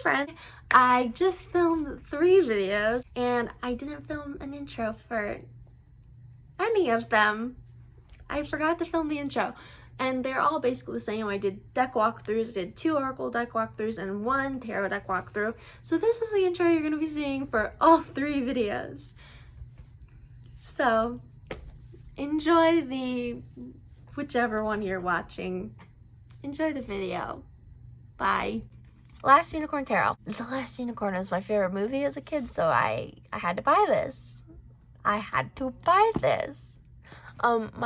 friend. I just filmed 3 videos and I didn't film an intro for any of them. I forgot to film the intro and they're all basically the same. I did deck walkthroughs, I did 2 Oracle deck walkthroughs and 1 Tarot deck walkthrough. So this is the intro you're going to be seeing for all 3 videos. So enjoy the whichever one you're watching. Enjoy the video. Bye. Last Unicorn Tarot. The Last Unicorn was my favorite movie as a kid, so I had to buy this. My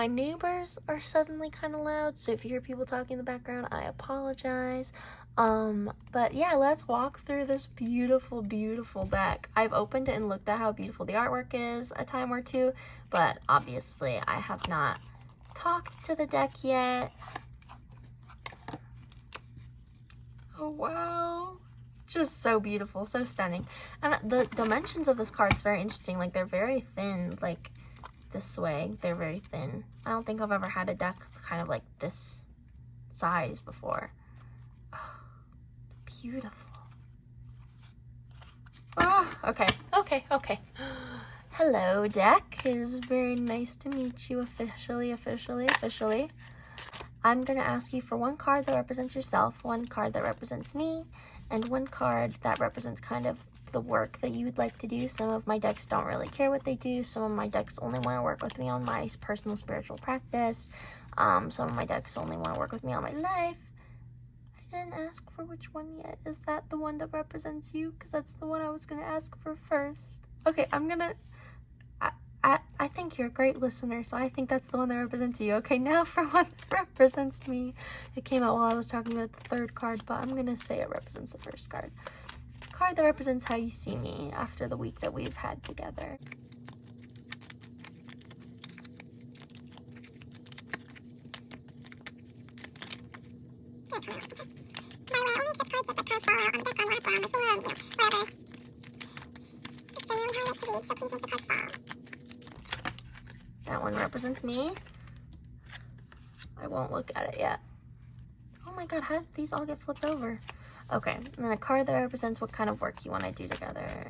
neighbors are suddenly kind of loud, so if you hear people talking in the background, I apologize. But yeah, let's walk through this beautiful, beautiful deck. I've opened it and looked at how beautiful the artwork is a time or two, but obviously I have not talked to the deck yet. Oh wow, just so beautiful, so stunning. And the dimensions of this card is very interesting. Like, they're very thin, like this way, they're very thin. I don't think I've ever had a deck kind of like this size before. Oh, beautiful. Oh, okay. Hello, deck. It is very nice to meet you officially. I'm going to ask you for 1 card that represents yourself, 1 card that represents me, and 1 card that represents kind of the work that you would like to do. Some of my decks don't really care what they do. Some of my decks only want to work with me on my personal spiritual practice. Some of my decks only want to work with me on my life. I didn't ask for which one yet. Is that the one that represents you? Because that's the one I was going to ask for first. Okay, I think you're a great listener, so I think that's the one that represents you. Okay, now for one that represents me. It came out while I was talking about the 3rd card, but I'm going to say it represents the 1st card. Card that represents how you see me after the week that we've had together. That one represents me. I won't look at it yet. Oh my god, how did these all get flipped over? Okay, and then a card that represents what kind of work you want to do together.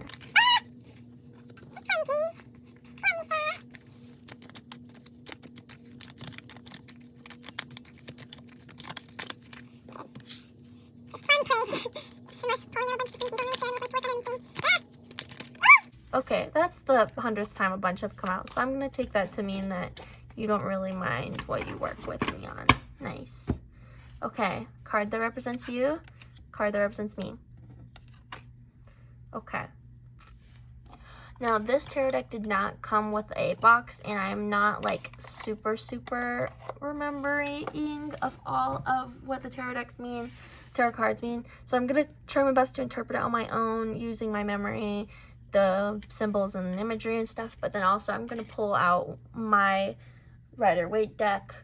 Okay, that's the 100th time a bunch have come out, so I'm going to take that to mean that you don't really mind what you work with me on. Nice. Okay, card that represents you, card that represents me. Okay. Now, this tarot deck did not come with a box, and I'm not, like, super remembering of all of what the tarot cards mean. So I'm going to try my best to interpret it on my own using my memory, the symbols and imagery and stuff, but then also I'm going to pull out my Rider-Waite deck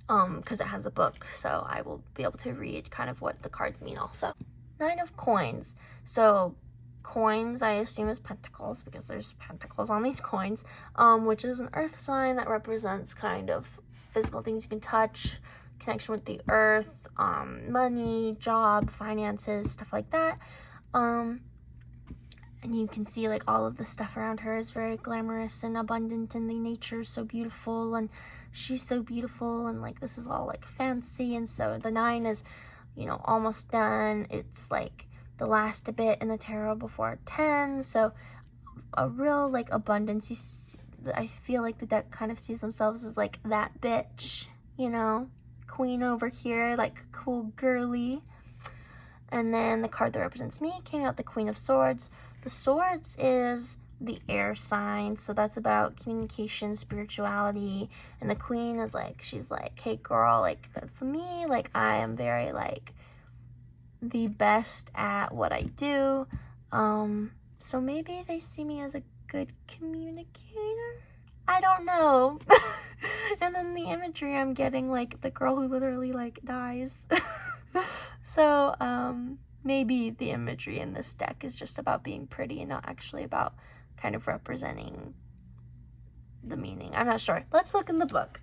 because it has a book, so I will be able to read kind of what the cards mean also. 9 of Coins. So coins, I assume, is pentacles because there's pentacles on these coins, which is an earth sign that represents kind of physical things you can touch, connection with the earth, money, job, finances, stuff like that. And you can see, like, all of the stuff around her is very glamorous and abundant, and the nature is so beautiful, and she's so beautiful, and, like, this is all, like, fancy. And so the 9 is, you know, almost done. It's, like, the last bit in the tarot before 10, so a real, like, abundance. You see, I feel like the deck kind of sees themselves as, like, that bitch, you know, queen over here, like, cool girly. And then the card that represents me came out, the Queen of Swords. The Swords is the air sign, so that's about communication, spirituality. And the Queen is like, she's like, hey girl, like, that's me. Like, I am very, like, the best at what I do. So maybe they see me as a good communicator. I don't know. And then the imagery I'm getting, like, the girl who literally, like, dies. So, maybe the imagery in this deck is just about being pretty and not actually about kind of representing the meaning. I'm not sure. Let's look in the book.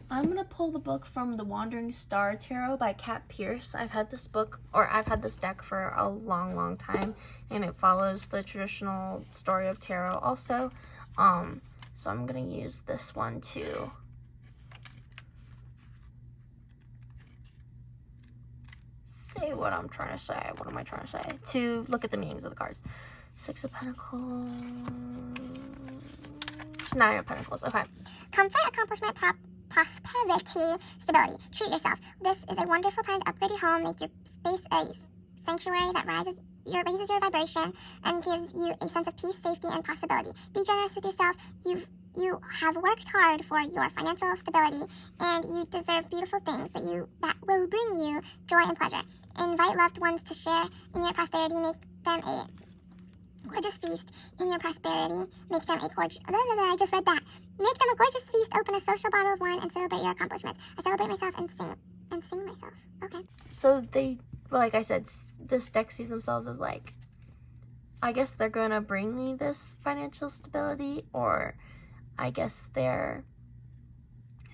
I'm going to pull the book from The Wandering Star Tarot by Kat Pierce. I've had this book, or I've had this deck for a long time, and it follows the traditional story of tarot also. So I'm going to use this one to say what I'm trying to say. What am I trying to say? To look at the meanings of the cards. Six of Pentacles. Nine of Pentacles. Okay. Comfort, accomplishment, prosperity, stability. Treat yourself. This is a wonderful time to upgrade your home, make your space a sanctuary that raises your vibration and gives you a sense of peace, safety, and possibility. Be generous with yourself. You have worked hard for your financial stability, and you deserve beautiful things that will bring you joy and pleasure. Invite loved ones to share in your prosperity. Make them a gorgeous feast in your prosperity. Make them a gorgeous... I just read that. Make them a gorgeous feast. Open a social bottle of wine and celebrate your accomplishments. I celebrate myself and sing myself. Okay. So they, like I said, this deck sees themselves as like, I guess they're gonna bring me this financial stability, or I guess they're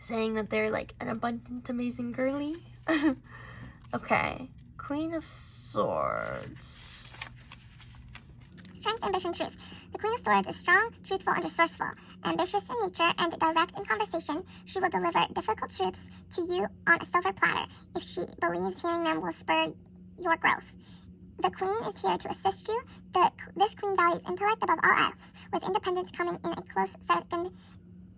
saying that they're like an abundant, amazing girly. Okay. Queen of Swords. Strength, ambition, truth. The Queen of Swords is strong, truthful, and resourceful. Ambitious in nature and direct in conversation, she will deliver difficult truths to you on a silver platter if she believes hearing them will spur your growth. The Queen is here to assist you. This Queen values intellect above all else, with independence coming in a close second.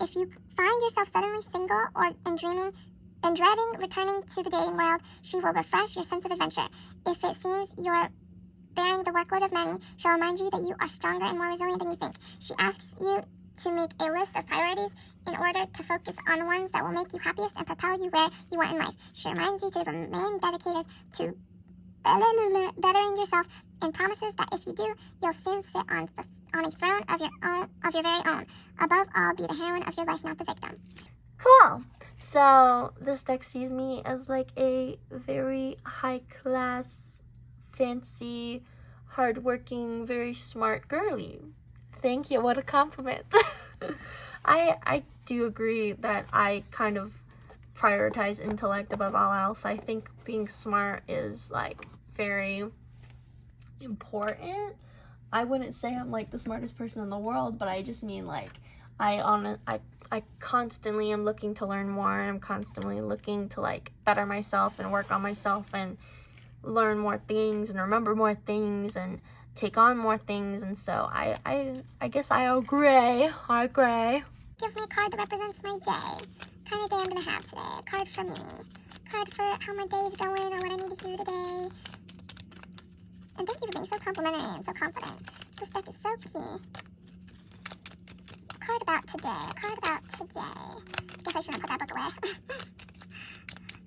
If you find yourself suddenly single and dreading returning to the dating world, she will refresh your sense of adventure. If it seems you're bearing the workload of many, she'll remind you that you are stronger and more resilient than you think. She asks you to make a list of priorities in order to focus on ones that will make you happiest and propel you where you want in life. She reminds you to remain dedicated to bettering yourself and promises that if you do, you'll soon sit on a throne of your very own. Above all, be the heroine of your life, not the victim. Cool. So this deck sees me as like a very high class, fancy, hardworking, very smart girly. Thank you. What a compliment. I do agree that I kind of prioritize intellect above all else. I think being smart is like very important. I wouldn't say I'm like the smartest person in the world, but I just mean like I constantly am looking to learn more. I'm constantly looking to like better myself and work on myself and learn more things and remember more things and take on more things. And so I guess I agree. Give me a card that represents my day. Kind of day I'm gonna have today. A card for me. Card for how my day is going or what I need to hear today. And thank you for being so complimentary and so confident. This deck is so key. Card about today. Card about today. Guess I shouldn't put that book away.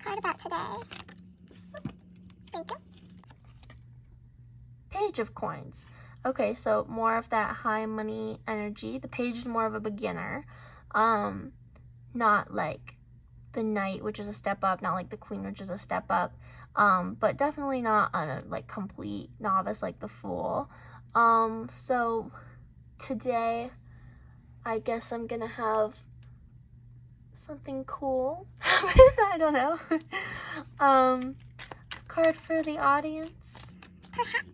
Card about today. Thank you. Page of Coins. Okay, so more of that high money energy. The Page is more of a beginner. Not like the Knight, which is a step up, not like the Queen, which is a step up. But definitely not a like complete novice like the Fool. So today I guess I'm gonna have something cool happen. I don't know. Card for the audience. Perhaps.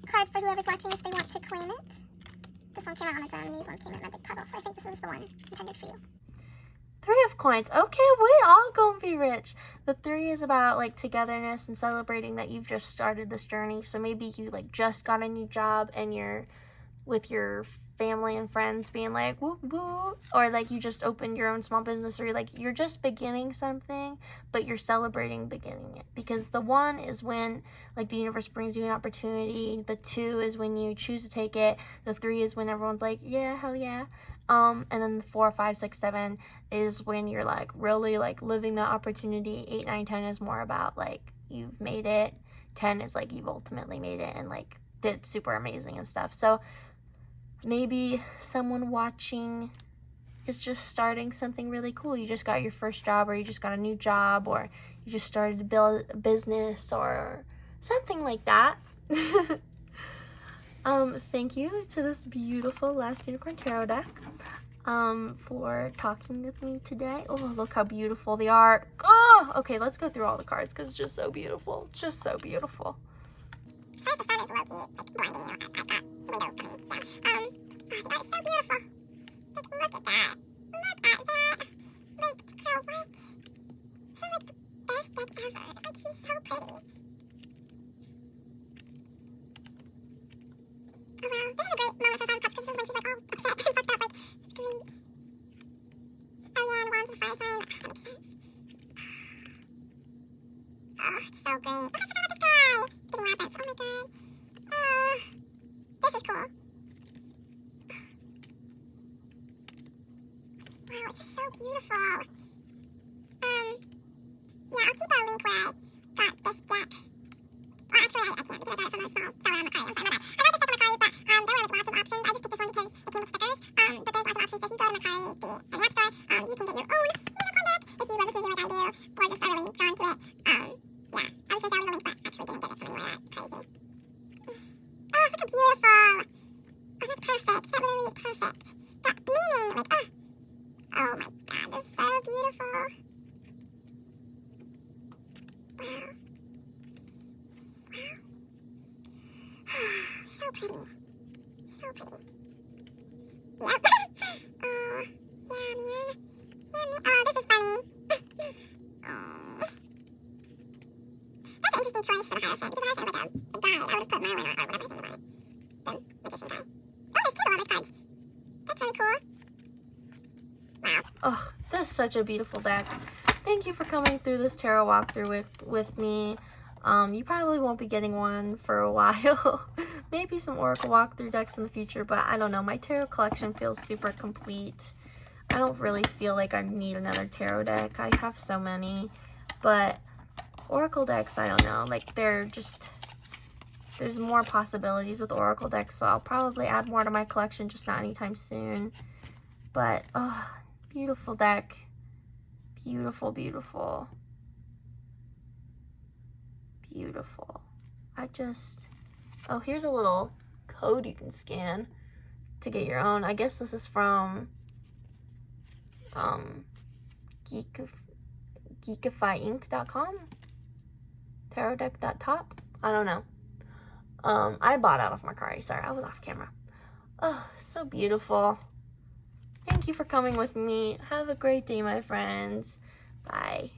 Card for whoever's watching if they want to claim it. This one came out on its own, these ones came in my big puddle, so I think this is the one intended for you. Three of Coins. Okay, we all gonna be rich. The 3 is about like togetherness and celebrating that you've just started this journey. So maybe you like just got a new job and you're with your family and friends being like woo woo, or like you just opened your own small business, or you're just beginning something, but you're celebrating beginning it. Because the 1 is when like the universe brings you an opportunity. The 2 is when you choose to take it. The 3 is when everyone's like, yeah, hell yeah. And then the 4, 5, 6, 7 is when you're like really like living the opportunity. 8, 9, 10 is more about like you've made it. 10 is like you've ultimately made it and like did super amazing and stuff. So maybe someone watching is just starting something really cool. You just got your first job, or you just got a new job, or you just started to build a business or something like that. Thank you to this beautiful Last Unicorn Tarot deck. for talking with me today. Oh, look how beautiful they are. Oh, okay, let's go through all the cards because it's just so beautiful. Just so beautiful. Sorry if the sun is low-key, like, blinding you at that window coming down. The art is so beautiful. Like, look at that. Look at that. Like, girl, what? This is, like, the best deck ever. Like, she's so pretty. Oh, wow. This is a great moment for Five of Cups, because this is when she's, like, all upset and fucked up. Like, it's great. Oh, yeah, and the Wands is a fire sign. That makes sense. Oh, it's so great. Oh, I forgot about this guy. Getting rabbits. Oh, my God. This is cool. Wow, it's just so beautiful. Yeah, I'll keep a link where I got this deck. Well, actually, I can't because I got it from a small seller on Mercari. I'm sorry, my bad. I got this deck on Mercari, but there were like lots of options. I just picked this one because it came with stickers. But there's lots of options. So if you go to Mercari, and the App Store, you can get your own unicorn deck if you love this movie like I do, or just are really drawn to it. Yeah, I was gonna say I'll leave a link, but actually didn't get it from anywhere that crazy. Oh, look how beautiful. Oh, that's perfect. That literally is perfect. That meaning, like, oh my God, this is so beautiful. Wow. So pretty. So pretty. Yep. Oh, yeah, man. Yeah, man. Oh, this is funny. Oh. That's an interesting choice for the Hierophant, because the Hierophant is like a guy. I would have put Merlin or whatever his name was. The magician guy. Oh, there's two lovers cards. That's really cool. Wow. Oh, this is such a beautiful deck. Thank you for coming through this tarot walkthrough with me. You probably won't be getting one for a while. Maybe some Oracle walkthrough decks in the future, but I don't know. My tarot collection feels super complete. I don't really feel like I need another tarot deck. I have so many. But Oracle decks, I don't know. Like, there's more possibilities with Oracle decks, so I'll probably add more to my collection, just not anytime soon. But, oh, beautiful deck. Beautiful, beautiful. Beautiful. Oh, here's a little code you can scan to get your own. I guess this is from geekifyinc.com, tarotdeck.top. I don't know. I bought out of Mercari. Sorry, I was off camera. Oh, so beautiful. Thank you for coming with me. Have a great day, my friends. Bye.